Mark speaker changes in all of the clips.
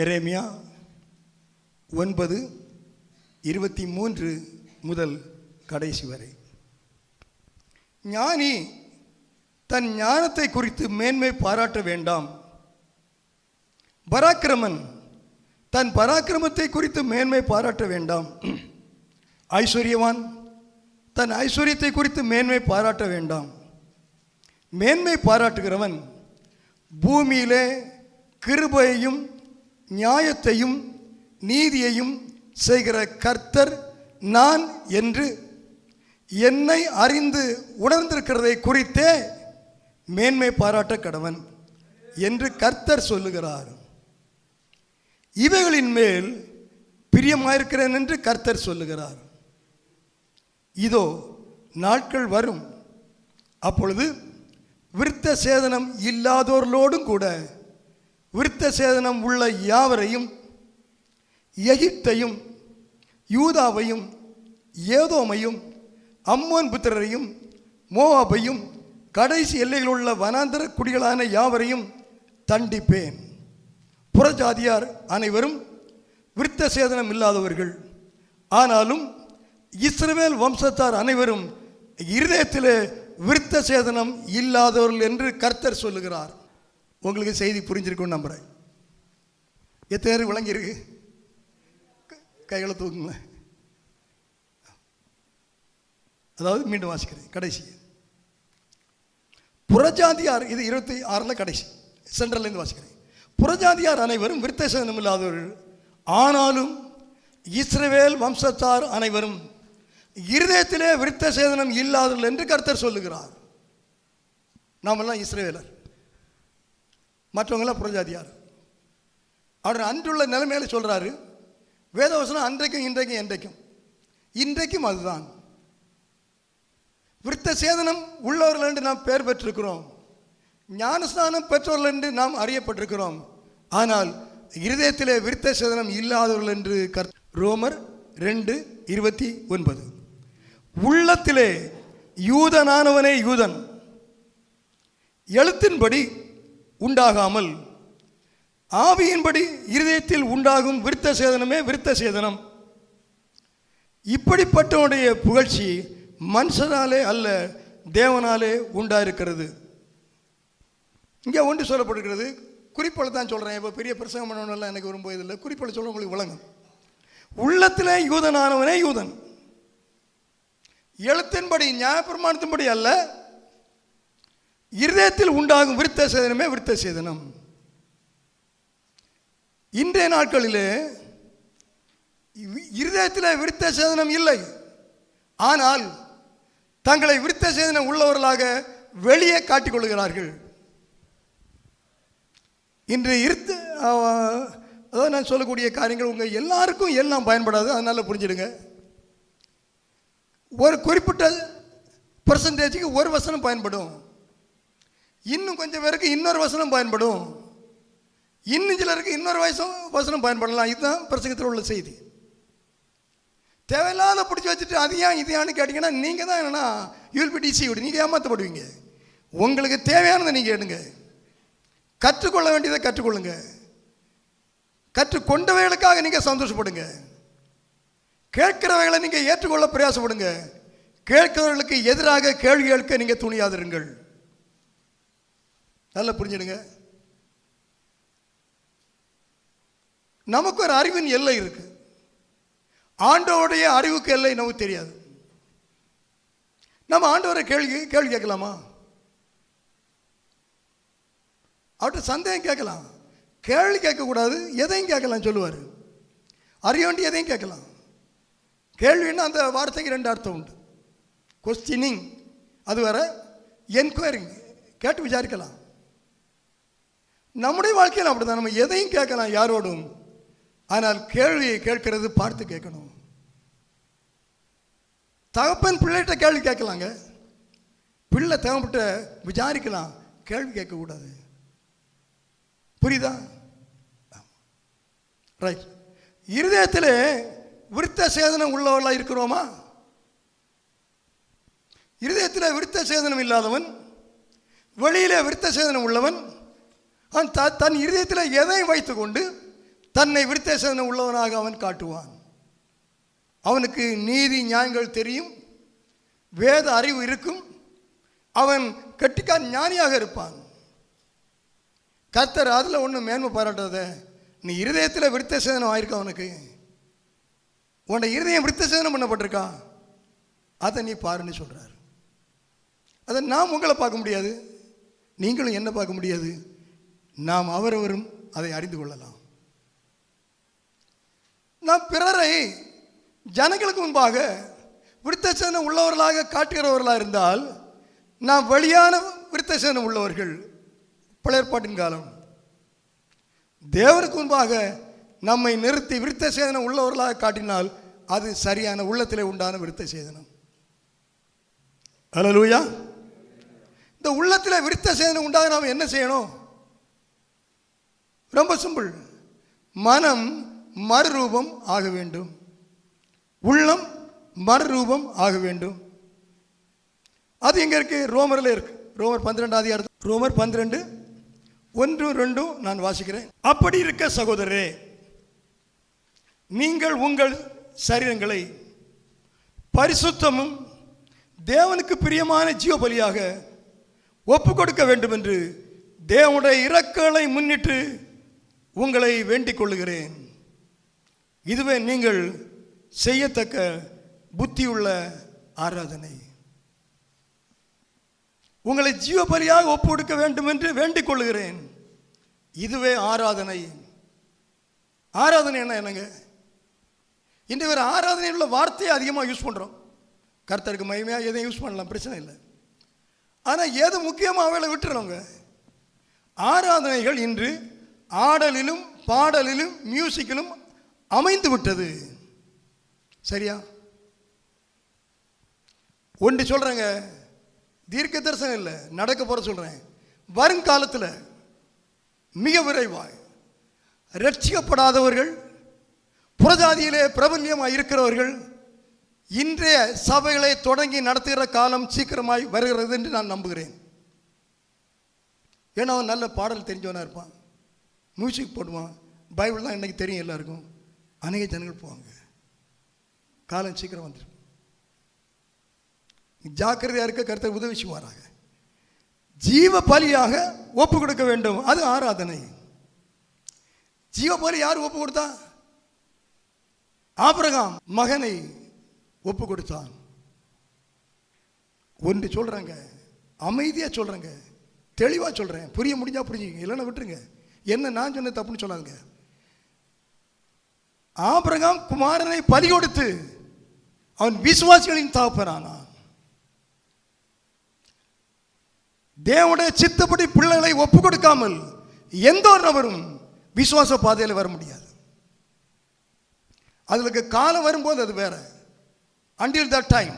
Speaker 1: எரேமியா 9:23 முதல் கடைசி வரை. ஞானி தன் ஞானத்தை குறித்து மேன்மை பாராட்ட வேண்டாம். பராக்கிரமன் தன் பராக்கிரமத்தை குறித்து மேன்மை பாராட்ட வேண்டாம். ஐஸ்வர்யவான் தன் ஐஸ்வர்யத்தை குறித்து மேன்மை பாராட்ட வேண்டாம். மேன்மை பாராட்டுகிறவன் பூமியிலே கிருபையையும் நியாயத்தையும் நீதியையும் செய்கிற கர்த்தர் நான் என்று என்னை அறிந்து உணர்ந்திருக்கிறதை குறித்தே மேன்மை பாராட்ட கடவன் என்று கர்த்தர் சொல்லுகிறார். இவைகளின் மேல் பிரியமாயிருக்கிறேன் என்று கர்த்தர் சொல்லுகிறார். இதோ நாட்கள் வரும், அப்பொழுது விருத்த சேதனம் இல்லாதோர்களோடும் கூட விருத்த சேதனம் உள்ள யாவரையும், எகிப்தையும் யூதாவையும் ஏதோமையும் அம்மோன் புத்திரரையும் மோவாபையும் கடைசி எல்லையில் உள்ள வனாந்தர குடிகளான யாவரையும் தண்டிப்பேன். புறஜாதியார் அனைவரும் விருத்த சேதனம் இல்லாதவர்கள், ஆனாலும் இஸ்ரவேல் வம்சத்தார் அனைவரும் இருதயத்திலே விருத்த சேதனம் இல்லாதவர்கள் என்று கர்த்தர் சொல்லுகிறார். உங்களுக்கு செய்தி புரிஞ்சிருக்குன்னு நம்புகிறேன். எத்தனை பேர் விளங்கியிருக்கு? கைகளை தூக்குங்க. அதாவது மீண்டும் வாசிக்கிறேன். கடைசி புறஜாதியார், இது 26 கடைசி சென்ட்ரல்லேருந்து வாசிக்கிறேன். புறஜாதியார் அனைவரும் விருத்த சேதனம் இல்லாதவர்கள், ஆனாலும் இஸ்ரவேல் வம்சத்தார் அனைவரும் இருதயத்திலே விருத்த சேதனம் இல்லாதவர்கள் என்று கர்த்தர் சொல்லுகிறார். நாமெல்லாம் இஸ்ரவேலர், மற்றவங்களாம் புறஜாதியார். அவர் அன்றுள்ள நிலைமையில சொல்கிறாரு. வேதவசனம் அன்றைக்கும் இன்றைக்கும் என்றைக்கும், இன்றைக்கும் அதுதான். விருத்த சேதனம் உள்ளவர்கள் என்று நாம் பெயர் பெற்றிருக்கிறோம், ஞானஸ்நானம் பெற்றவர்கள் என்று நாம் அறியப்பட்டிருக்கிறோம். ஆனால் இருதயத்திலே விருத்த சேதனம் இல்லாதவர்கள் என்று ரோமர் 2:29. உள்ளத்திலே யூதனானவனே யூதன், எழுத்தின்படி உண்டாகாமல் ஆவியின்படி இருதயத்தில் உண்டாகும் விருத்த சேதனமே விருத்த சேதனம். இப்படிப்பட்டவனுடைய புகழ்ச்சி மனுஷனாலே அல்ல, தேவனாலே உண்டாயிருக்கிறது. இங்கே ஒன்று சொல்லப்படுகிறது. குறிப்பளை தான் சொல்கிறேன். இப்போ பெரிய பிரசங்கம் பண்ணணும்லாம் எனக்கு விரும்புவதில்லை. குறிப்பளை சொல்ல உங்களுக்கு விளங்கும். உள்ளத்திலே யூதனானவனே யூதன், எழுத்தின்படி நியாயப்பிரமாணத்தின்படி அல்ல, இருதயத்தில் உண்டாகும் விருத்த சேதனமே விருத்த சேதனம். இன்றைய நாட்களிலே இருதயத்தில் விருத்த சேதனம் இல்லை, ஆனால் தங்களை விருத்த சேதனம் உள்ளவர்களாக வெளியே காட்டிக்கொள்கிறார்கள். இன்று அதாவது நான் சொல்லக்கூடிய காரியங்கள் உங்கள் எல்லாருக்கும் எல்லாம் பயன்படாது, அதனால் புரிஞ்சிடுங்க. ஒரு குறிப்பிட்ட பர்சன்டேஜுக்கு ஒரு வசனம் பயன்படும், இன்னும் கொஞ்சம் பேருக்கு இன்னொரு வசனம் பயன்படும், இன்னும் சிலருக்கு இன்னொரு வசனம் பயன்படலாம். இதுதான் பிரசங்கத்தில் உள்ள செய்தி. தேவையில்லாத பிடிச்சி வச்சுட்டு அது ஏன் இது ஏன்னு கேட்டிங்கன்னா நீங்கள் தான் என்னென்னா யூல்பிடிசி நீங்கள் ஏமாற்றப்படுவீங்க. உங்களுக்கு தேவையானதை நீங்கள் எடுங்க, கற்றுக்கொள்ள வேண்டியதை கற்றுக்கொள்ளுங்க, கற்றுக்கொண்டவைகளுக்காக நீங்கள் சந்தோஷப்படுங்க, கேட்கிறவைகளை நீங்கள் ஏற்றுக்கொள்ள பிரயாசப்படுங்க, கேட்கிறவர்களுக்கு எதிராக கேள்வி கேட்க நீங்கள் துணியாதிருங்கள். நல்லா புரிஞ்சிடுங்க. நமக்கு ஒரு அறிவின் எல்லை இருக்கு, ஆண்டவருடைய அறிவுக்கு எல்லை நமக்கு தெரியாது. நம்ம ஆண்டவரை கேள்வி கேட்கலாமா? அவர்கிட்ட சந்தேகம் கேட்கலாம், கேள்வி கேட்கக்கூடாது, எதையும் கேட்கலாம் சொல்லுவார். அறிய வேண்டிய எதையும் கேட்கலாம். கேள்வின்னா அந்த வார்த்தைக்கு 2 அர்த்தம் உண்டு. கொஸ்டினிங் அது வேற, என்கொயரிங் கேட்டு விசாரிக்கலாம். நம்முடைய வாழ்க்கையில் அப்படிதான், நம்ம எதையும் கேட்கலாம் யாரோடும், ஆனால் கேள்வியை கேட்கிறது பார்த்து கேட்கணும். தகப்பன் பிள்ளைகிட்ட கேள்வி கேட்கலாங்க, பிள்ளை தேவைப்பட்ட விசாரிக்கலாம், கேள்வி கேட்கக்கூடாது. புரியுதா? ரைட். இருதயத்தில் விருத்த சேதனம் உள்ளவர்களாக இருக்கிறோமா? இருதயத்தில் விருத்த சேதனம் இல்லாதவன், வெளியிலே விருத்த சேதனம் உள்ளவன், தன் இருதயத்தில் எதை வைத்துக்கொண்டு தன்னை விருத்தசேதனம் உள்ளவனாக அவன் காட்டுவான். அவனுக்கு நீதி நியாயங்கள் தெரியும், வேத அறிவு இருக்கும், அவன் கட்டிக்கான் ஞானியாக இருப்பான். கர்த்தர் அதில் ஒன்றும் மேன்மை பாராட்டாத, நீ இருதயத்தில் விருத்தசேதனம் ஆயிருக்க, அவனுக்கு உன்னை இருதயம் விருத்தசேதனம் பண்ணப்பட்டிருக்கா, அதை நீ பாருன்னு சொல்கிறார். அதை நாம் உங்களை பார்க்க முடியாது, நீங்களும் என்ன பார்க்க முடியாது, நாம் அவரவரும் அதை அறிந்து கொள்ளலாம். நாம் பிறரை ஜனங்களுக்கு முன்பாக விருத்தசேதனம் உள்ளவர்களாக காட்டுகிறவர்களாக இருந்தால் நாம் வழியான விருத்தசேதனம் உள்ளவர்கள். பழையற்பாட்டின் காலம் தேவனுக்கு முன்பாக நம்மை நிறுத்தி விருத்தசேதனம் உள்ளவர்களாக காட்டினால் அது சரியான உள்ளத்திலே உண்டான விருத்தசேதனம். அல்லேலூயா. இந்த உள்ளத்தில் விருத்தசேதனம் உண்டாக நாம் என்ன செய்யணும்? ரொம்ப சிம்பிள். மனம் மறுரூபம் ஆக வேண்டும், உள்ளம் மறுரூபம் ஆக வேண்டும். அது எங்க இருக்கு? ரோமரில் இருக்கு. ரோமர் 12 அதிகாரம், ரோமர் 12 1, 2 நான் வாசிக்கிறேன். அப்படி இருக்க சகோதரரே, நீங்கள் உங்கள் சரீரங்களை பரிசுத்தமும் தேவனுக்கு பிரியமான ஜீவ பலியாக ஒப்பு கொடுக்க வேண்டும் என்று தேவனுடைய இரக்கங்களை முன்னிட்டு உங்களை வேண்டிக் கொள்ளுகிறேன். இதுவே நீங்கள் செய்யத்தக்க புத்தியுள்ள ஆராதனை. உங்களை ஜீவ பலியாக ஒப்பு கொடுக்க வேண்டும் என்று வேண்டிக் கொள்ளுகிறேன். இதுவே ஆராதனை. ஆராதனை என்னங்க? இன்று வேறு ஆராதனை உள்ள வார்த்தையை அதிகமாக யூஸ் பண்ணுறோம். கர்த்தருக்கு மகிமையாக எதையும் யூஸ் பண்ணலாம், பிரச்சனை இல்லை. ஆனால் எது முக்கியமாக அவளை விட்டுறவங்க. ஆராதனைகள் இன்று ஆடலிலும் பாடலிலும் மியூசிக்கிலும் அமைந்து விட்டது. சரியா? ஒன்று சொல்கிறேங்க, தீர்க்க தரிசனம் இல்லை, நடக்க போகிற சொல்கிறேன். வருங்காலத்தில் மிக விரைவாய் ரட்சிக்கப்படாதவர்கள், புறஜாதியிலே பிரபல்யமாக இருக்கிறவர்கள் இன்றைய சபைகளை தொடங்கி நடத்துகிற காலம் சீக்கிரமாய் வருகிறது என்று நான் நம்புகிறேன். ஏன்னா அவன் நல்ல பாடல் தெரிஞ்சவனாக இருப்பான், மியூசிக் போடுவான், பைபிள் தான் இன்றைக்கி தெரியும் எல்லாருக்கும். அநேக ஜனங்கள் போவாங்க. காலம் சீக்கிரம் வந்துடும். ஜாக்கிரதையாக இருக்க கர்த்தர் உதவி செய்வாராக. ஜீவ பலியாக ஒப்பு கொடுக்க வேண்டும், அது ஆராதனை. ஜீவ பலி யார் ஒப்பு கொடுத்தா? ஆபிரகாம் மகனை ஒப்பு கொடுத்தான். ஒன்று சொல்றாங்க, அமைதியா சொல்றாங்க, தெளிவா சொல்றேன், புரிய முடிஞ்சா புரிஞ்சுங்க, இல்லைன்னா விட்டுருங்க. என்ன நான் சொன்ன தப்புன்னு சொல்லாதுங்க. ஆபிரகாம் குமாரனை பலி கொடுத்து அவன் விசுவாசிகளின் தகப்பனானான். தேவனுடைய சித்தப்படி பிள்ளைகளை ஒப்பு கொடுக்காமல் எந்த ஒரு நபரும் விசுவாச பாதையில் வர முடியாது. அதுக்கு காலம் வரும்போது அது வேற. Until that time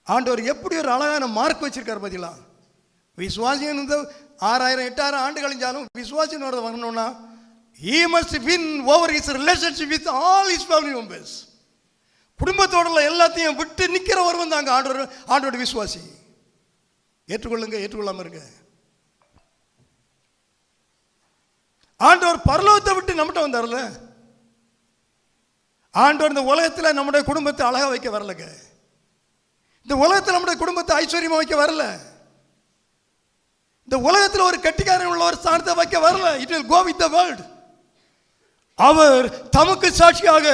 Speaker 1: ஆண்டவர் எப்படி ஒரு அழகான மார்க் வச்சிருக்காரு பார்த்தீங்களா? விசுவாசியம் 6000 8000 ஆண்டு கழிஞ்சாலும் விசுவாசியம் வரணும்னா he must win over his relationship with all his family members. குடும்பத்தோட எல்லாத்தையும் விட்டு நிற்கிற ஒருவன் தாங்க ஆண்டோட விசுவாசி. ஏற்றுக்கொள்ளுங்க, ஏற்றுக்கொள்ளாம இருங்க. ஆண்டவர் பரலோகத்தை விட்டு நம்மகிட்ட வந்தார்ல. ஆண்டவர் இந்த உலகத்தில் நம்முடைய குடும்பத்தை அழகா வைக்க வரலங்க. இந்த உலகத்தில் நம்முடைய குடும்பத்தை ஐஸ்வர்யமா வைக்க வரல. இந்த உலகத்தில் ஒரு கெட்டிக்காரன் உள்ள ஒரு ஸ்தானத்தை வைக்க வரல. It will go with the world. அவர் தமக்கு சாட்சியாக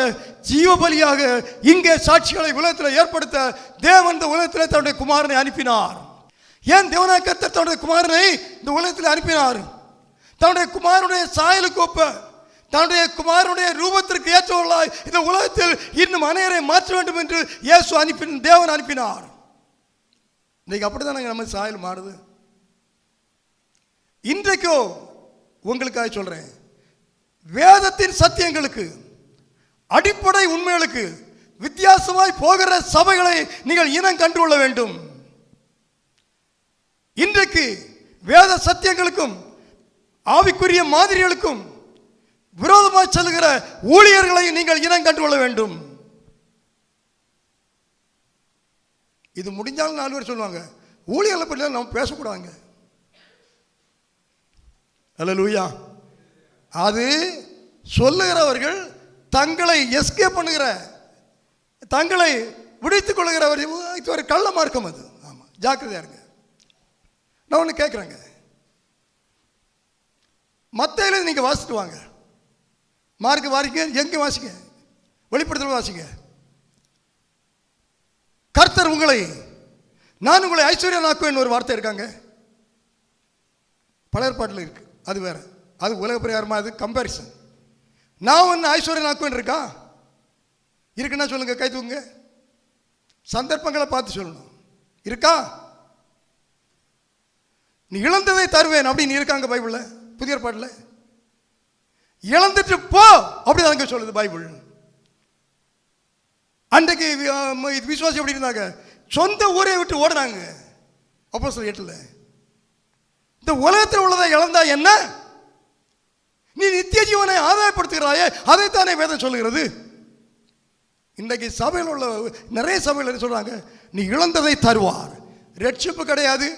Speaker 1: ஜீவ பலியாக இங்கே சாட்சிகளை உலகத்தில் ஏற்படுத்த தேவன் இந்த உலகத்தில் தன்னுடைய குமாரனை அனுப்பினார். ஏன் தேவனாய் கர்த்தர் தன்னுடைய குமாரனை இந்த உலகத்தில் அனுப்பினார்? தன்னுடைய குமாரனுடைய சாயலுக்கு ஒப்ப, தன்னுடைய குமாரனுடைய ரூபத்திற்கு ஏற்றவர்களாய் இந்த உலகத்தில் இன்னும் அநேகரை மாற்ற வேண்டும் என்று இயேசு தேவன் அனுப்பினார். இன்னைக்கு அப்படிதான் நம்ம சாயல் மாறுது. இன்றைக்கோ உங்களுக்காக சொல்றேன், வேதத்தின் சத்தியங்களுக்கு, அடிப்படை உண்மைகளுக்கு வித்தியாசமாய் போகிற சபைகளை நீங்கள் இனம் கண்டுகொள்ள வேண்டும். இன்றைக்கு வேத சத்தியங்களுக்கும் ஆவிக்குரிய மாதிரிகளுக்கும் விரோதமாக செல்கிற ஊழியர்களை நீங்கள் இனம் கண்டுகொள்ள வேண்டும். இது முடிஞ்சாலும் 4 பேர் சொல்லுவாங்க, ஊழியர்களை பற்றி நம்ம பேசக்கூடாதுங்க. அல்லேலூயா. அது சொல்லுகிறவர்கள் தங்களை எஸ்கேப் பண்ணுகிற, தங்களை விடுவித்துக் கொள்ளுகிறவர் ஒரு கள்ள மார்க்கம் அது. ஆமாம், ஜாக்கிரதையா இருங்க. நான் ஒன்று கேட்குறேங்க, மத்தையில நீங்கள் வாசிட்டு வாங்க, மார்க்கு வாசிக்க, எங்கே வாசிக்க, வெளிப்படுத்தல் வாசிக்க. கர்த்தர் உங்களை, நான் உங்களை ஐஸ்வர்யனாக்குவேன் ஒரு வார்த்தை இருக்காங்க, பழைய ஏற்பாட்டில் இருக்கு. அது வேற, அது உலக பிரகாரமாக, அது கம்பேரிசன். நான் ஒன்று ஐஸ்வர்யனாக்குவேன் இருக்கா? இருக்குன்னா சொல்லுங்க, கை தூக்குங்க. சந்தர்ப்பங்களை பார்த்து சொல்லணும். இருக்கா? நீ இழந்ததை தருவேன் அப்படின்னு இருக்காங்க பைபிளில், புதிய ஏற்பாட்டில். இழந்துட்டு போ அப்படிதான் சொல்லுது பைபிள். அன்றைக்கு விசுவாசி எப்படி இருந்தாங்க? சொந்த ஊரை விட்டு ஓடுறாங்க. அப்போஸ்தலர் 8. இந்த உலகத்தில் உள்ளதை இழந்தா என்ன? நீ நித்திய ஜீவனை ஆதாயப்படுத்துகிறாயே, அதைத்தானே வேதம் சொல்லுகிறது. இன்றைக்கு சபையில் உள்ள நிறைய சபையில் சொல்றாங்க, நீ இழந்ததை தருவார். ரட்சிப்பு கிடையாது,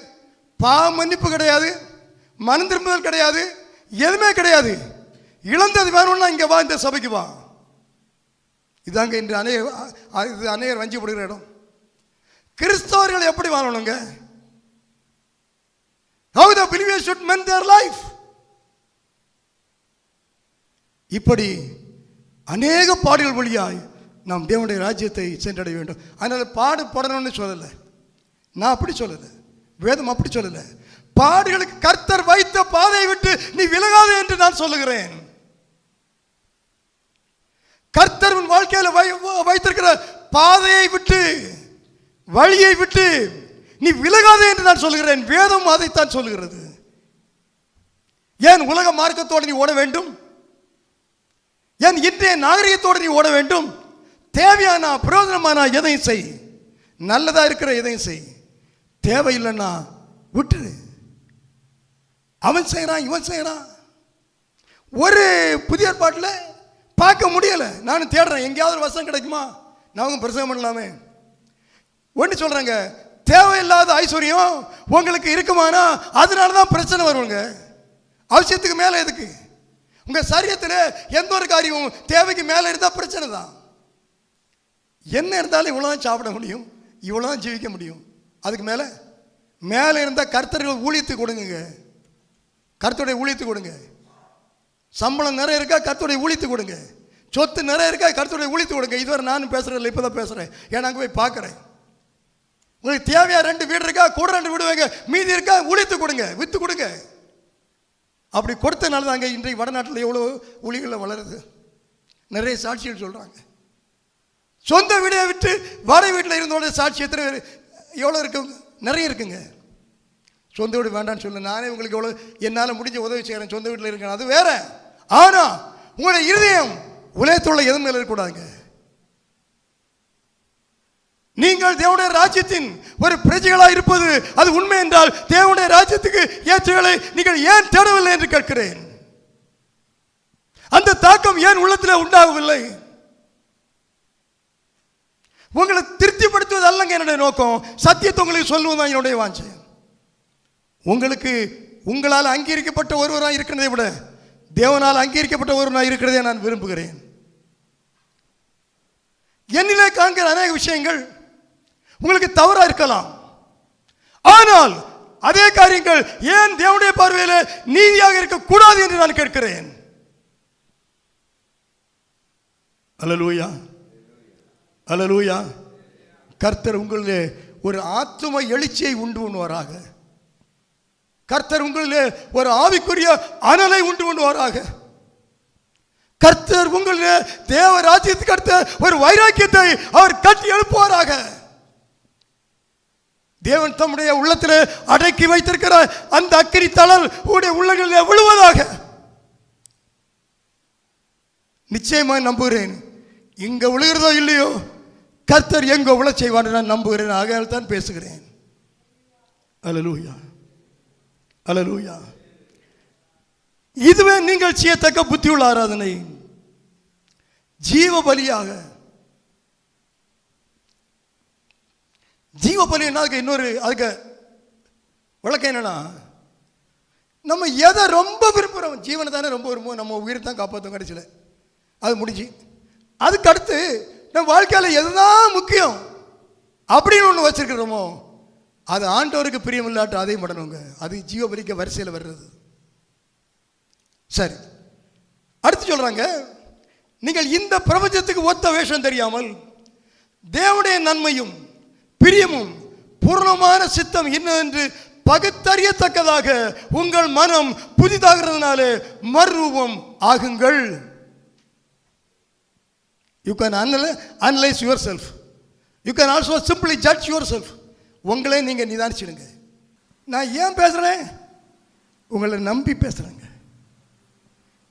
Speaker 1: பாவ மன்னிப்பு கிடையாது, மனம் திரும்புதல் கிடையாது, எதுவுமே கிடையாது. இழந்தது வேணும்னா இங்கே வா, இந்த சபைக்கு வா. இதாங்க இன்று அநேகர் வஞ்சிப்படுகிற இடம். கிறிஸ்தவர்கள் எப்படி வாழணுங்க? How the believers should mend their life. இப்படி அநேக பாடுகள் வழியாய் நாம் தேவனுடைய ராஜ்யத்தை சென்றடைய வேண்டும். அதனால பாடுபடணும்னு சொல்லலை, நான் அப்படி சொல்லலை, வேதம் அப்படி சொல்லலை. பாடுகளுக்கு கர்த்தர் வைத்த பாதையை விட்டு நீ விலகாதே என்று நான் சொல்லுகிறேன். கர்த்தர் உன் வாழ்க்கையில் வைத்திருக்கிற பாதையை விட்டு, வழியை விட்டு நீ விலகாதே என்று நான் சொல்லுகிறேன். வேதம் அதைத்தான் சொல்லுகிறது. ஏன் உலக மார்க்கத்தோடு நீ ஓட வேண்டும்? ஏன் இன்றைய நாகரிகத்தோடு நீ ஓட வேண்டும்? தேவையான பிரயோஜனமான எதையும் செய், நல்லதா இருக்கிற எதையும் செய். தேவையில்லைன்னா விட்டுரு. அவன் செய்யறான், இவன் செய்யறான். ஒரு புதிய ஏற்பாட்டில் பார்க்க முடியல. நானும் தேடுறேன், எங்கேயாவது ஒரு வசனம் கிடைக்குமா, நான் பிரசங்கம் பண்ணலாமே. ஒன்று சொல்றாங்க, தேவையில்லாத ஐஸ்வர்யம் உங்களுக்கு இருக்குமானா அதனால தான் பிரச்சனை வருவாங்க. அவசியத்துக்கு மேலே எதுக்கு? உங்க சரீரத்தில் எந்த ஒரு காரியமும் தேவைக்கு மேலே இருந்தால் பிரச்சனை தான். என்ன இருந்தாலும் இவ்வளோதான் சாப்பிட முடியும், இவ்வளோதான் ஜீவிக்க முடியும். அதுக்கு மேலே மேலே இருந்தால் கர்த்தர்கள் ஊழியத்து கொடுங்க, கர்த்தருடைய ஊழியத்து கொடுங்க. சம்பளம் நிறைய இருக்கா, கர்த்தருடைய ஊழியத்து கொடுங்க. சொத்து நிறைய இருக்கா, கர்த்தருடைய ஊழியத்து கொடுங்க. இதுவரை நானும் பேசுறேன் இல்லை, இப்போ தான் பேசுகிறேன். ஏன்னா அங்கே போய் பார்க்குறேன். உங்களுக்கு தேவையா 2 வீடு இருக்கா, கூட 2 வீடு வைங்க, மீதி இருக்கா ஊழியத்து கொடுங்க, வித்து கொடுங்க. அப்படி கொடுத்தனால தான் அங்கே இன்றைக்கு வடநாட்டில் எவ்வளோ ஊழியர்கள் வளருது. நிறைய சாட்சிகள் சொல்கிறாங்க. சொந்த வீடை விட்டு வாடகை வீட்டில் இருந்தோட சாட்சி எத்தனை எவ்வளோ இருக்குங்க? நிறைய இருக்குங்க. சொந்த வீடு வேண்டான்னு சொல்லு, நானே உங்களுக்கு எவ்வளோ என்னால் முடிஞ்ச உதவி செய்கிறேன், சொந்த வீட்டில் இருக்கேன், அது வேற. ஆனால் உங்களுடைய இருதயம் உலகத்துள்ள எதுவும் மேலே இருக்கக்கூடாதுங்க. நீங்கள் தேவனுடைய ராஜ்யத்தின் ஒரு பிரஜைகளாக இருப்பது அது உண்மை என்றால் தேவனுடைய ராஜ்யத்துக்கு ஏற்றகளை நீங்கள் ஏன் தேடவில்லை என்று கேட்கிறேன். அந்த தாக்கம் ஏன் உள்ளத்தில் உண்டாகவில்லை? உங்களை திருப்திப்படுத்துவது அல்லங்க என்னுடைய நோக்கம், சத்தியத்தை உங்களுக்கு சொல்லுவதுதான் என்னுடைய வாஞ்சை. உங்களுக்கு உங்களால் அங்கீகரிக்கப்பட்ட ஒருவராக இருக்கிறதை விட தேவனால் அங்கீகரிக்கப்பட்ட ஒருவராக இருக்கிறதே நான் விரும்புகிறேன். என்னிலே காண்கிற அநேக விஷயங்கள் உங்களுக்கு தவறா இருக்கலாம், ஆனால் அதே காரியங்கள் ஏன் தேவனுடைய பார்வையில் நீதியாக இருக்கக்கூடாது என்று நான் கேட்கிறேன். அல்லேலூயா, அல்லேலூயா. கர்த்தர் உங்களிலே ஒரு ஆத்தும எழுச்சியை உண்டு பண்ணுவாராக. கர்த்தர் உங்களிலே ஒரு ஆவிக்குரிய அனலை உண்டு பண்ணுவாராக. கர்த்தர் உங்களிலே தேவ ராஜ்யத்துக்கு அடுத்த ஒரு வைராக்கியத்தை அவர் கட்டி எழுப்புவாராக. தேவன் தம்முடைய உள்ளத்தில் அடக்கி வைத்திருக்கிற அந்த அக்கினி தழல் உங்களுடைய உள்ளங்களில் விழுவதாக. நிச்சயமாக நம்புகிறேன். இங்க விழுகிறதோ இல்லையோ, கர்த்தர் எங்க விழ செய்வார் நான் நம்புகிறேன். ஆகையால் தான் பேசுகிறேன். அல்லேலூயா, அல்லேலூயா. இதுவே நீங்கள் செய்யத்தக்க புத்தியுள்ள ஆராதனை. ஜீவ பலியாக, ஜீவ பலி என்ன? அதுக்கு இன்னொரு அதுக்கு விளக்கம் என்னன்னா, நம்ம எதை ரொம்ப விரும்புகிறோம்? ஜீவனை தானே ரொம்ப விரும்புவோம். நம்ம உயிரை தான் காப்பாற்றும் கடைசியில். அது முடிஞ்சு அதுக்கு அடுத்து நம்ம வாழ்க்கையில் எதுதான் முக்கியம் அப்படின்னு ஒன்று வச்சிருக்கிறோமோ அது ஆண்டவருக்கு பிரியமில்லாட்டு அதையும் பண்ணணுங்க. அது ஜீவபலிக்க வரிசையில் வர்றது. சரி, அடுத்து சொல்கிறாங்க, நீங்கள் இந்த பிரபஞ்சத்துக்கு ஒத்த வேஷம் தெரியாமல் தேவனுடைய நன்மையும் பிரியமும் பூர்ணமான சித்தம் இன்னென்று பகுத்தறியத்தக்கதாக உங்கள் மனம் புதிதாகிறதுனாலே மறுரூபம் ஆகுங்கள். You can analyse yourself. You can also simply judge yourself. உங்களே நீங்கள் நிதானிச்சிடுங்க. நான் ஏன் பேசுகிறேன்? உங்களை நம்பி பேசுகிறேங்க.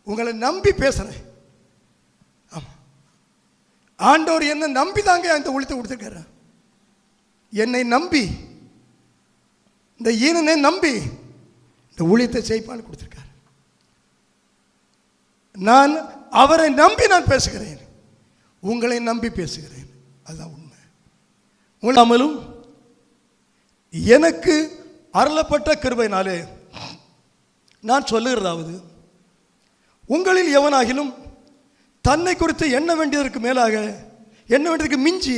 Speaker 1: உங்களை நம்பி பேசுகிறேன். ஆமாம், ஆண்டவர் என்னை நம்பி தாங்க அந்த ஊழியத்தை கொடுத்துருக்காரு. என்னை நம்பி, இந்த ஈனனை நம்பி இந்த ஊழியத்தை செய்ப்பான்னு கொடுத்துருக்காரு. நான் அவரை நம்பி நான் பேசுகிறேன். உங்களை நம்பி பேசுகிறேன். அதுதான் உண்மை. உங்களாமலும் எனக்கு அருளப்பட்ட கிருபையினாலே நான் சொல்லுகிறதாவது, உங்களில் எவனாகிலும் தன்னை குறித்து எண்ண வேண்டியதற்கு மேலாக எண்ண வேண்டியதற்கு மிஞ்சி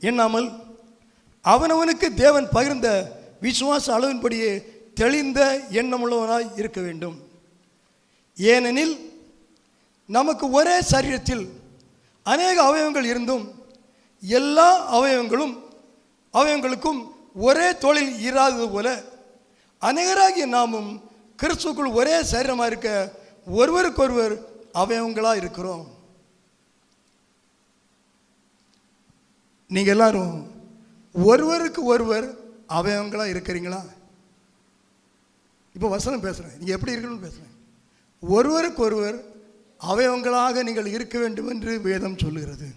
Speaker 1: எண்ணாமல் அவனவனுக்கு தேவன் பகிர்ந்த விசுவாச அளவின்படியே தெளிந்த எண்ணமுள்ளவனாய் இருக்க வேண்டும். ஏனெனில் நமக்கு ஒரே சரீரத்தில் அநேக அவயவங்கள் இருந்தும் எல்லா அவயவங்களுக்கும் ஒரே தொழில் இராதது போல அநேகராகிய நாமும் கிறிஸ்துவுக்குள் ஒரே சரீரமாக இருக்க ஒருவருக்கொருவர் அவயவங்களாக இருக்கிறோம். நீங்கள் எல்லாரும் ஒருவருக்கு ஒருவர் அவயவங்களாக இருக்கிறீங்களா? இப்போ வசனம் பேசுகிறேன், நீங்கள் எப்படி இருக்கணும்னு பேசுகிறேன். ஒருவருக்கு ஒருவர் அவயவங்களாக நீங்கள் இருக்க வேண்டும் என்று வேதம் சொல்லுகிறது.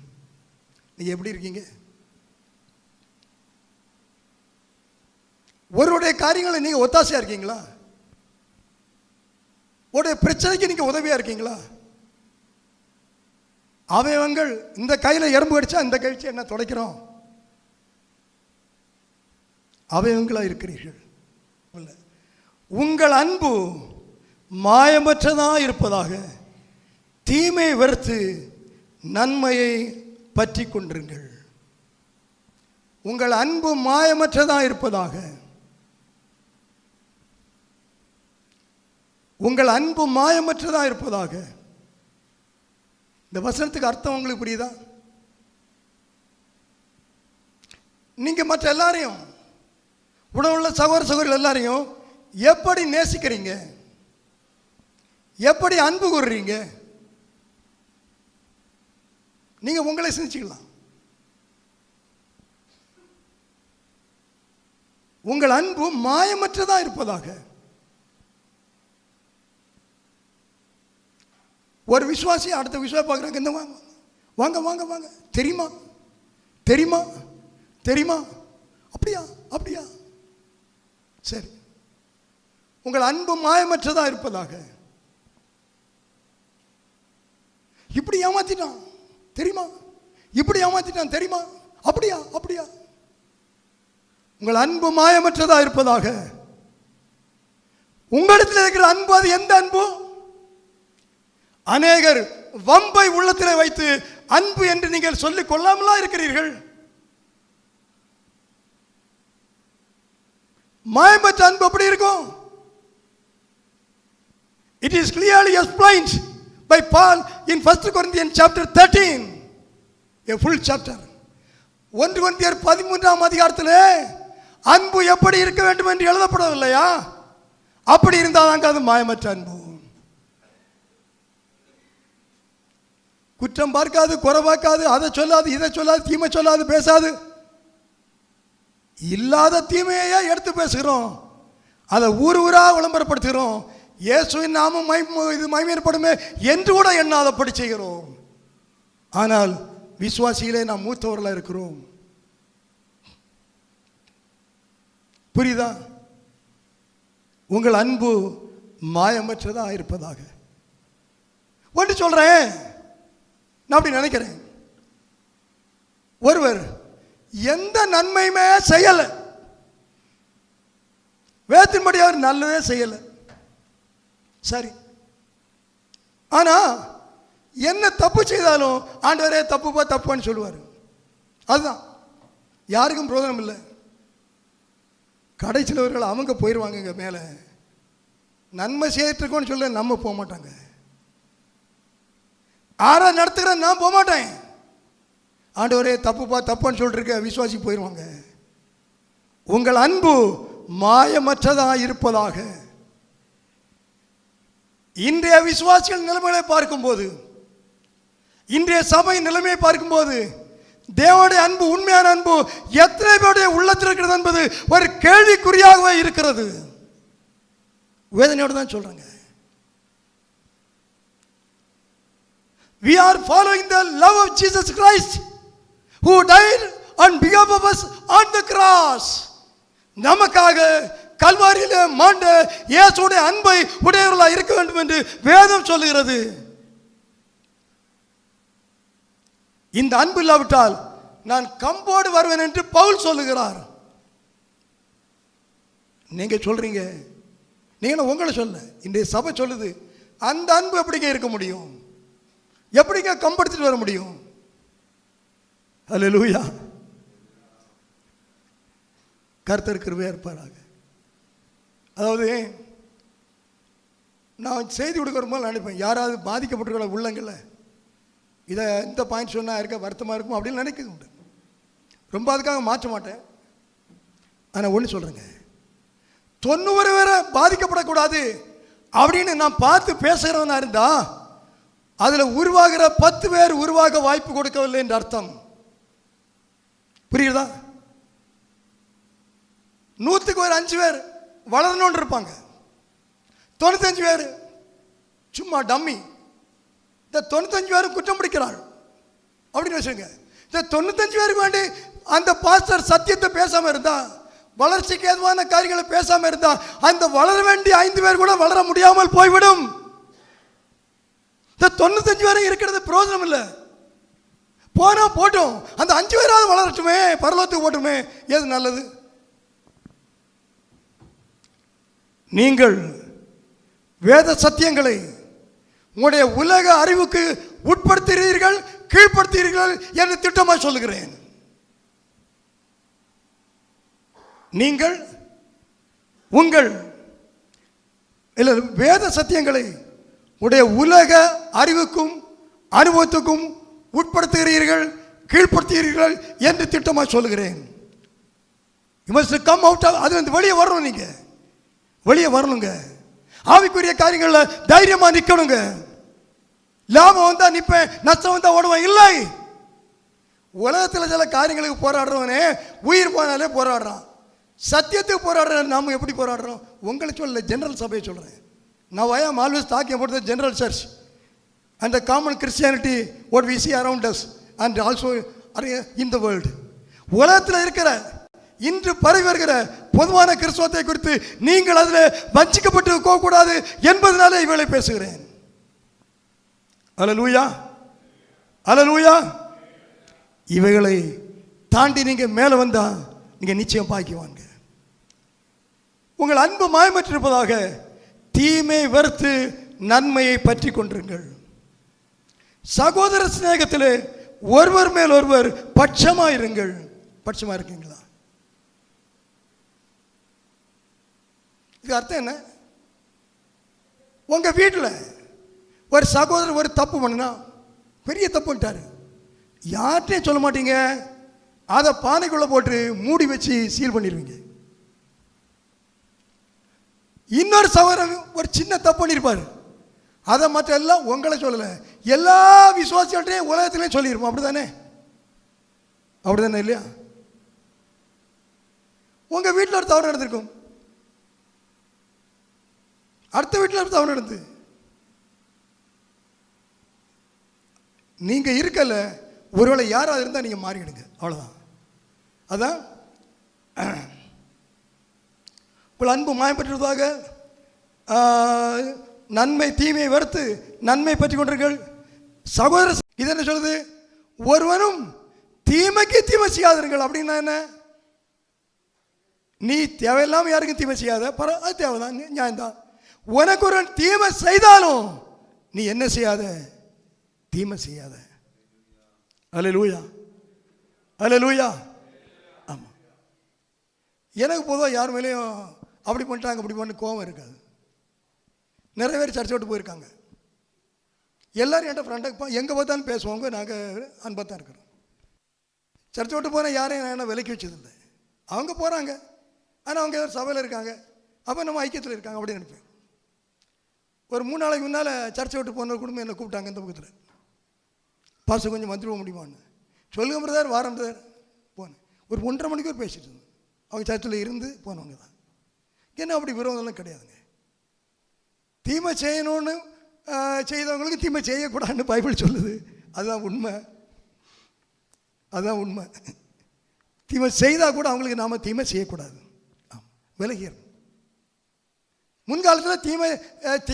Speaker 1: நீங்கள் எப்படி இருக்கீங்க? ஒருவருடைய காரியங்களை நீங்கள் ஒத்தாசையாக இருக்கீங்களா? உடைய பிரச்சனைக்கு நீங்கள் உதவியாக இருக்கீங்களா? அவயவங்கள், இந்த கையில் எறும்பு கடிச்சா இந்த கழிச்சு என்ன துடைக்கிறோம்? அவயவங்களாக இருக்கிறீர்கள். உங்கள் அன்பு மாயமற்றதாக இருப்பதாக தீமை வெறுத்து நன்மையை பற்றி கொண்டிருங்கள். உங்கள் அன்பு மாயமற்றதாக இருப்பதாக, உங்கள் அன்பு மாயமற்றதாக இருப்பதாக. இந்த வசனத்துக்கு அர்த்தம் உங்களுக்கு புரியுதா? நீங்கள் மற்ற எல்லாரையும், உணவுள்ள சகோதர சகோதரிகள் எல்லாரையும் எப்படி நேசிக்கிறீங்க, எப்படி அன்பு கூறுறீங்க? நீங்கள் உங்களை சிந்திச்சுக்கலாம். உங்கள் அன்பு மாயமற்றதாக இருப்பதாக. ஒரு விசுவாசி அடுத்த விசுவாசி பார்க்குறாங்க, இந்த வாங்க வாங்க வாங்க வாங்க, தெரியுமா தெரியுமா தெரியுமா, அப்படியா அப்படியா, சரி. உங்கள் அன்பு மாயமற்றதாக இருப்பதாக. இப்படி ஏமாத்திட்டான் தெரியுமா, இப்படி ஏமாத்திட்டான் தெரியுமா, அப்படியா அப்படியா. உங்கள் அன்பு மாயமற்றதாக இருப்பதாக. உங்களிடத்தில் இருக்கிற அன்பு அது எந்த அன்பு? அநேகர் வம்பை உள்ளத்தில் வைத்து அன்பு என்று நீங்கள் சொல்லிக் கொள்ளாமலா இருக்கிறீர்கள்? மாயமற்ற அன்பு எப்படி இருக்கும்? It is clearly explained by Paul in 1 Corinthians chapter 13, a full chapter. 1 Corinthians 13ஆம் அதிகாரத்தில் அன்பு எப்படி இருக்க வேண்டும் என்று எழுதப்படவில்லையா? அப்படி இருந்தால் அது மாயமற்ற அன்பு. குற்றம் பார்க்காது, குறை பார்க்காது, அதை சொல்லாது, இதை சொல்லாது, தீமை சொல்லாது, பேசாது. இல்லாத தீமையை எடுத்து பேசுகிறோம், அதை ஊர் ஊராக விளம்பரப்படுத்துகிறோம். இயேசுவின் நாமம் இது மகிமைப்படுமே என்று கூட எண்ணாதபடி செய்கிறோம். ஆனால் விசுவாசியிலே நாம் மூத்தவர்களாக இருக்கிறோம். புரியுதா? உங்கள் அன்பு மாயமற்றதாக இருப்பதாக. ஒன்று சொல்றேன், நான் அப்படி நினைக்கிறேன். ஒருவர் எந்த நன்மையுமே செய்யலை, வேதத்தின்படி அவர் நல்லதே செய்யலை, சரி. ஆனா என்ன தப்பு செய்தாலும் ஆண்டவரே தப்புப்பா தப்புன்னு சொல்லுவார். அதுதான் யாருக்கும் பிரோஜனம் இல்லை. கடைசியில் அவங்க போயிடுவாங்க மேலே. நன்மை செய்யறதுக்கோன்னு சொல்ல நம்ம போக மாட்டாங்க. ஆறா நடத்துகிற நான் போக மாட்டேன். ஆண்டவரே தப்புப்பா தப்புன்னு சொல்லிருக்க விசுவாசி போயிடுவாங்க. உங்கள் அன்பு மாயமற்றதாக இருப்பதாக. இன்றைய விசுவாசிகள் நிலைமையை பார்க்கும்போது, இன்றைய சபை நிலைமையை பார்க்கும்போது, தேவனுடைய அன்பு, உண்மையான அன்பு எத்தனை பேருடைய உள்ளத்தில் இருக்கிறது என்பது ஒரு கேள்விக்குறியாகவே இருக்கிறது. வேதனையோடு தான் சொல்றாங்க. We are following the love of Jesus Christ who died on behalf of us on the cross. நமக்காக கல்வாரியிலே மாண்ட இயேசுவுடைய அன்பை உடையவர்களாக இருக்க வேண்டும் என்று வேதம் சொல்லுகிறது. இந்த அன்பு இல்லாவிட்டால் நான் கம்போடு வருவேன் என்று பவுல் சொல்லுகிறார். நீங்க சொல்றீங்க, நீங்க உங்களை சொல்ல, இன்றைய சபை சொல்லுது. அந்த அன்பு எப்படிங்க இருக்க முடியும்? எப்படிங்க கம்பெடுத்துட்டு வர முடியும்? அல்லேலூயா. கர்த்தர் கிருபையா இருப்பாராக. அதாவது நான் செய்தி கொடுக்குறப்போ நினைப்பேன், யாராவது பாதிக்கப்பட்டிருக்கிற உள்ளங்கள்ல இதை இந்த பாயிண்ட் சொன்னால் இருக்க வருத்தமாக இருக்கும் அப்படின்னு நினைக்கிறது உண்டு. ரொம்ப அதுக்காக மாற்ற மாட்டேன். ஆனால் ஒன்று சொல்கிறேங்க, 90 பேரை பாதிக்கப்படக்கூடாது அப்படின்னு நான் பார்த்து பேசுகிறவனா இருந்தா அதில் உருவாகிற 10 பேர் உருவாக வாய்ப்பு கொடுக்கவில்லை என்று அர்த்தம். புரியுதா? 100க்கு ஒரு 5 பேர் வளரணும்னு இருப்பாங்க. 95 பேர் சும்மா டம்மி. இந்த 95 பேரும் குற்றம் பிடிக்கிறாள் அப்படின்னு வச்சுங்க. இந்த 95 பேருக்கு வேண்டி அந்த பாஸ்டர் சத்தியத்தை பேசாம இருந்தா, வளர்ச்சிக்கு ஏதுவான காரியங்களை பேசாம இருந்தா, அந்த வளர வேண்டிய 5 பேர் கூட வளர முடியாமல் போய்விடும். இந்த 95 பேரும் இருக்கிறது பிரயோஜனம் இல்லை. போனா போட்டோம், அந்த 5 பேராவது வளரட்டுமே, பரலோகத்துக்கு போட்டுமே. எது நல்லது? நீங்கள் வேத சத்தியங்களை உங்களுடைய உலக அறிவுக்கு உட்படுத்துகிறீர்கள், கீழ்படுத்துகிறீர்கள் என்று திட்டமாக சொல்லுகிறேன். நீங்கள் உங்கள் வேத சத்தியங்களை உடைய உலக அறிவுக்கும் அனுபவத்துக்கும் உட்படுத்துகிறீர்கள், கீழ்படுத்துகிறீர்கள் என்று திட்டமாக சொல்லுகிறேன். You must come out of, அது வந்து வெளியே வரணும். நீங்க வெளியே வரணுங்க. ஆவிக்குரிய காரியங்களில் தைரியமா நிற்கணுங்க. லாபம் வந்தா நிற்பேன், நஷ்டம் வந்தா ஓடுவேன் இல்லை. உலகத்தில் சில காரியங்களுக்கு போராடுறவனே உயிர் போனாலே போராடுறான். சத்தியத்துக்கு போராடுற நாம எப்படி போராடுறோம்? உங்களை சொல்ல, ஜெனரல் சபையை சொல்றேன். Now I am always talking about the general church and the common Christianity what we see around us and also in the world. உலகத்தில் இருக்கிற இன்று பரவி வருகிற பொதுவான கிறிஸ்தவத்தை குறித்து நீங்கள் அதில் வஞ்சிக்கப்பட்டு போகக்கூடாது என்பதனால இவளை பேசுகிறேன். அல்லேலூயா, அல்லேலூயா. இவைகளை தாண்டி நீங்க மேலே வந்தா நீங்க நிச்சயம் பாக்கிவாங்க. உங்கள் அன்பு மாயமற்றிருப்பதாக தீமை வெறுத்து நன்மையை பற்றி கொண்டிருங்கள். சகோதர சிநேகத்தில் ஒருவர் மேல் ஒருவர் பட்சமா இருங்கள். பட்சமா இருக்கீங்களா? இது அர்த்தம் என்ன? உங்க வீட்டில் ஒரு சகோதரர் ஒரு தப்பு பண்ணுனா, பெரிய தப்புட்டாரு, யார்கிட்டையும் சொல்ல மாட்டீங்க. அதை பானைக்குள்ள போட்டு மூடி வச்சு சீல் பண்ணிடுவீங்க. இன்னொரு சகோதரன் ஒரு சின்ன தப்பு பண்ணியிருப்பார், அதை மற்ற எல்லாம் உங்களை சொல்லலை, எல்லா விசுவாசிகள்கிட்டையும் உலகத்திலையும் சொல்லியிருப்போம். அப்படிதானே? அப்படிதானே இல்லையா? உங்க வீட்டில் ஒரு தவறு நடந்திருக்கும், அடுத்த வீட்டில் ஒரு தவறு நடந்து நீங்க இருக்கல, ஒருவேளை யாராவது இருந்தால் நீங்க மாறிடுங்க. அவ்வளவுதான். அதான் உங்கள் அன்பு மாயப்பட்டதாக நன்மை தீமையை வெறுத்து நன்மை பற்றி கொண்டிருங்கள். சகோதர இது என்ன சொல்லுது? ஒருவனும் தீமைக்கு தீமை செய்யாதீர்கள். அப்படின்னா என்ன? நீ தேவையில்லாமல் யாருக்கும் தீமை செய்யாத, அது தேவைதான், நியாயம்தான். உனக்கு ஒரு தீமை செய்தாலும் நீ என்ன செய்யாத, தீமை செய்யாத. அல்லேலூயா, அல்லேலூயா. ஆமாம், எனக்கு பொதுவாக யார் மேலேயும் அப்படி பண்ணிட்டாங்க அப்படி பண்ணி கோபம் இருக்காது. நிறைய பேர் சர்ச்சை விட்டு போயிருக்காங்க. எல்லோரும் என்கிட்ட ஃப்ரெண்டாக எங்கே பார்த்தாலும் பேசுவாங்க. நாங்கள் அன்பாக தான் இருக்கிறோம். சர்ச்சை விட்டு போனால் யாரையும் நான் என்ன விலைக்கு வச்சதில்லை. அவங்க போகிறாங்க, ஆனால் அவங்க ஏதோ சபையில் இருக்காங்க, அப்போ நம்ம ஐக்கியத்தில் இருக்காங்க அப்படின்னு நினைப்பேன். ஒரு 3 நாளைக்கு முன்னால் சர்ச்சை விட்டு போன குடும்பம் என்னை கூப்பிட்டாங்க இந்த பக்கத்தில். பாசம் கொஞ்சம் வந்துடுவோம் முடியுமான்னு. சொல்லுங்க பிரதர், வாரம் பிரதர். போனேன். ஒரு 1:30 மணிக்கு பேசிட்டு இருந்தேன். அவங்க சர்ச்சில் இருந்து போனவங்க தான். என்ன அப்படி விரோதம்லாம் கிடையாதுங்க. தீமை செய்யணும்னு செய்தவங்களுக்கு தீமை செய்யக்கூடாதுன்னு பைபிள் சொல்லுது. அதுதான் உண்மை, அதுதான் உண்மை. தீமை செய்தால் கூட அவங்களுக்கு நாம் தீமை செய்யக்கூடாது. விலகிடும். முன்காலத்தில் தீமை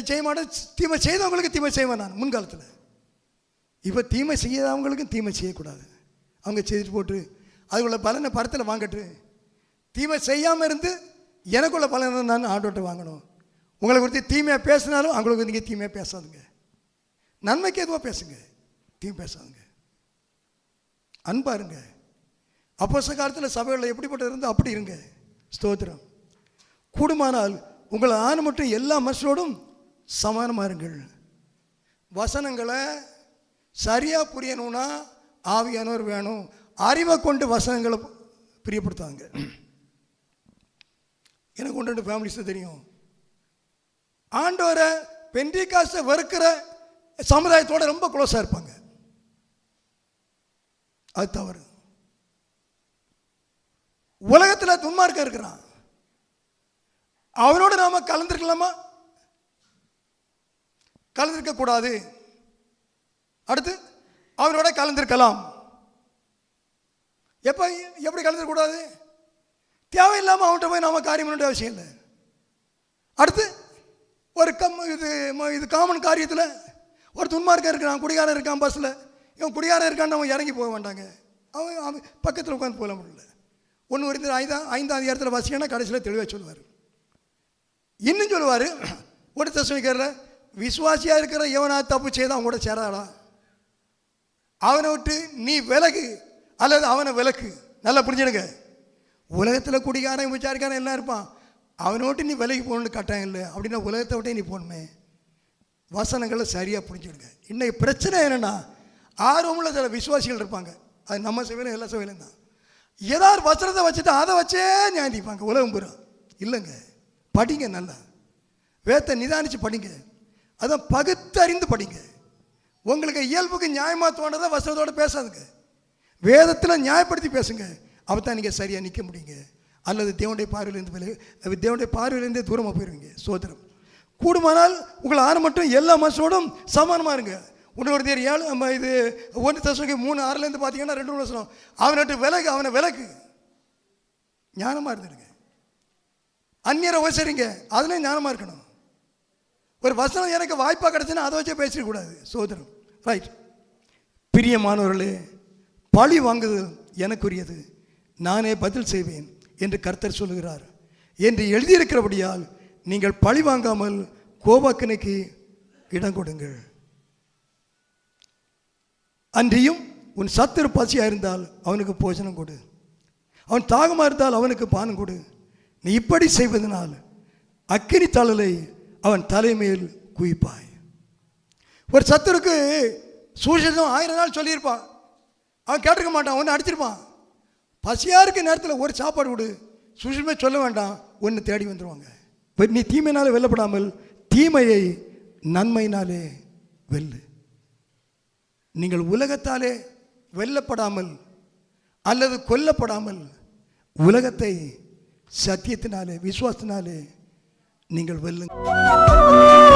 Speaker 1: செய்ய மாட்டேன், தீமை செய்தவங்களுக்கு தீமை செய்வேன் நான் முன்காலத்தில். இப்போ தீமை செய்யாதவங்களுக்கும் தீமை செய்யக்கூடாது. அவங்க செய்துட்டு போட்டு அதுக்குள்ள பலனை படத்தில் வாங்கட்டு. தீமை செய்யாமல் இருந்து எனக்குள்ள பலனை நான் ஆண்டோட்ட வாங்கணும். உங்களை குறித்து தீமையாக பேசினாலும் அவங்களுக்கு நீங்கள் தீமையாக பேசாதுங்க. நன்மைக்கு எதுவாக பேசுங்க, தீமை பேசாதுங்க. அன்பாருங்க. அப்போஸ்தல காலத்தில் சபைகளில் எப்படிப்பட்ட இருந்தால் அப்படி இருங்க. ஸ்தோத்திரம். கூடுமானால் உங்களை ஆண் மட்டும் எல்லா மனுஷரோடும் சமானமாக இருங்கள். வசனங்களை சரியாக புரியணும்னா ஆவியானவர் வேணும். அறிவை கொண்டு வசனங்களை பிரியப்படுத்தாங்க. எனக்கு 1-2 ஃபேமிலிஸ் தெரியும். ஆண்டவரை பெண்டிகாஸ்டை வெறுக்கிற சமுதாயத்தோட ரொம்ப க்ளோஸாக இருப்பாங்க. அது தவறு. உலகத்தில் துன்மார்க்க இருக்கிறான், அவனோடு நாம கலந்துருக்கலாமா? கலந்துருக்க கூடாது. அடுத்து அவனோட கலந்துருக்கலாம். எப்படி கலந்துருக்க கூடாது? தேவையில்லாமல் அவன்கிட்ட போய் நாம காரியம் பண்ண அவசியம் இல்லை. அடுத்து ஒரு இது காமன் காரியத்தில் ஒரு துன்மார்க்க இருக்கிறான், குடிகாரன் இருக்கான், பஸ்ஸில் இவன் குடிகாரன் இருக்கான்னு அவன் இறங்கி போக மாட்டாங்க. அவன் பக்கத்தில் உட்காந்து போக முடியல. 1 அதிகாரத்தில் வாசிக்கன்னா கடைசியில் தெளிவாக சொல்லுவார். இன்னும் சொல்லுவார், 1 தெசலோனிக்கேயரில் விசுவாசியாக இருக்கிற எவனா தப்பு செய்த அவன் கூட சேராடா, அவனை விட்டு நீ விலகு அல்லது அவனை விலக்கு. நல்லா புரிஞ்சுடுங்க. உலகத்தில் குடிகாரன் விசாரிக்காரன் எல்லாம் இருப்பான், அவனை விட்டு நீ விலகி போகணுன்னு கட்டாயம் இல்லை. அப்படின்னா உலகத்தை விட்டே நீ போகணுமே. வசனங்களை சரியாக புரிஞ்சுடுங்க. இன்றைக்கி பிரச்சனை என்னென்னா, ஆர்வமுள்ள சில விசுவாசிகள் இருப்பாங்க. அது நம்ம சபையிலும் எல்லா சபையிலும் தான். ஏதாவது வசனத்தை வச்சுட்டு அதை வச்சே நியாயந்திப்பாங்க உலகம் பூரா. இல்லைங்க, படிங்க, நல்லா வேதத்தை நிதானித்து படிங்க. அதான் பகுத்தறிந்து படிங்க. உங்களுக்கு இயல்புக்கு நியாயமாக தோன்றதை வசனத்தோடு பேசாதுங்க. வேதத்தில் நியாயப்படுத்தி பேசுங்க. அப்போ தான் நீங்கள் சரியாக நிற்க முடியுங்க. அல்லது தேவனுடைய பார்வையிலேருந்தே தூரமாக போயிடுவீங்க. சோதரம். கூடுமானால் உங்களை ஆறு மட்டும் எல்லா மனுஷனோடும் சமானமாக இருங்க. இன்னொரு தேர் 7 இது 1 தெசலோனிக்கேயர் 3:6 பார்த்தீங்கன்னா 2 வசனம், அவனை விலகு, அவனை விலக்கு. ஞானமாக இருந்துடுங்க. அந்நியரை உபசரிங்க, அதுலேயும் ஞானமாக இருக்கணும். ஒரு வசனம் எனக்கு வாய்ப்பாக கிடச்சுன்னா அதை வச்சே பேசிடக்கூடாது. சோதரம். ரைட். பிரியமானவர்களே, பழி வாங்குதல் எனக்குரியது, நானே பதில் செய்வேன் என்று கர்த்தர் சொல்லுகிறார் என்று எழுதியிருக்கிறபடியால் நீங்கள் பழி வாங்காமல் கோபாக்கினைக்கு இடம் கொடுங்கள். அன்றியும் உன் சத்துரு பசியாக இருந்தால் அவனுக்கு போஜனம் கொடு, அவன் தாகமாக இருந்தால் அவனுக்கு பானம் கொடு. நீ இப்படி செய்வதனால் அக்கினி தழலை அவன் தலைமையில் குவிப்பாய். ஒரு சத்துருக்கு சுவிசேஷம் 1000 நாள் சொல்லியிருப்பான், அவன் கேட்டிருக்க மாட்டான், ஒன்று அடிச்சிருப்பான். பசியாக இருக்க நேரத்தில் ஒரு சாப்பாடு கொடு, சுவிசேஷமே சொல்ல வேண்டாம், ஒன்று தேடி வந்துடுவாங்க. நீ தீமையினாலே வெல்லப்படாமல் தீமையை நன்மையினாலே வெல்லு. நீங்கள் உலகத்தாலே வெல்லப்படாமல் அல்லது கொல்லப்படாமல் உலகத்தை சத்தியத்தினாலே விசுவாசத்தினாலே நீங்கள் வெல்லுங்கள்.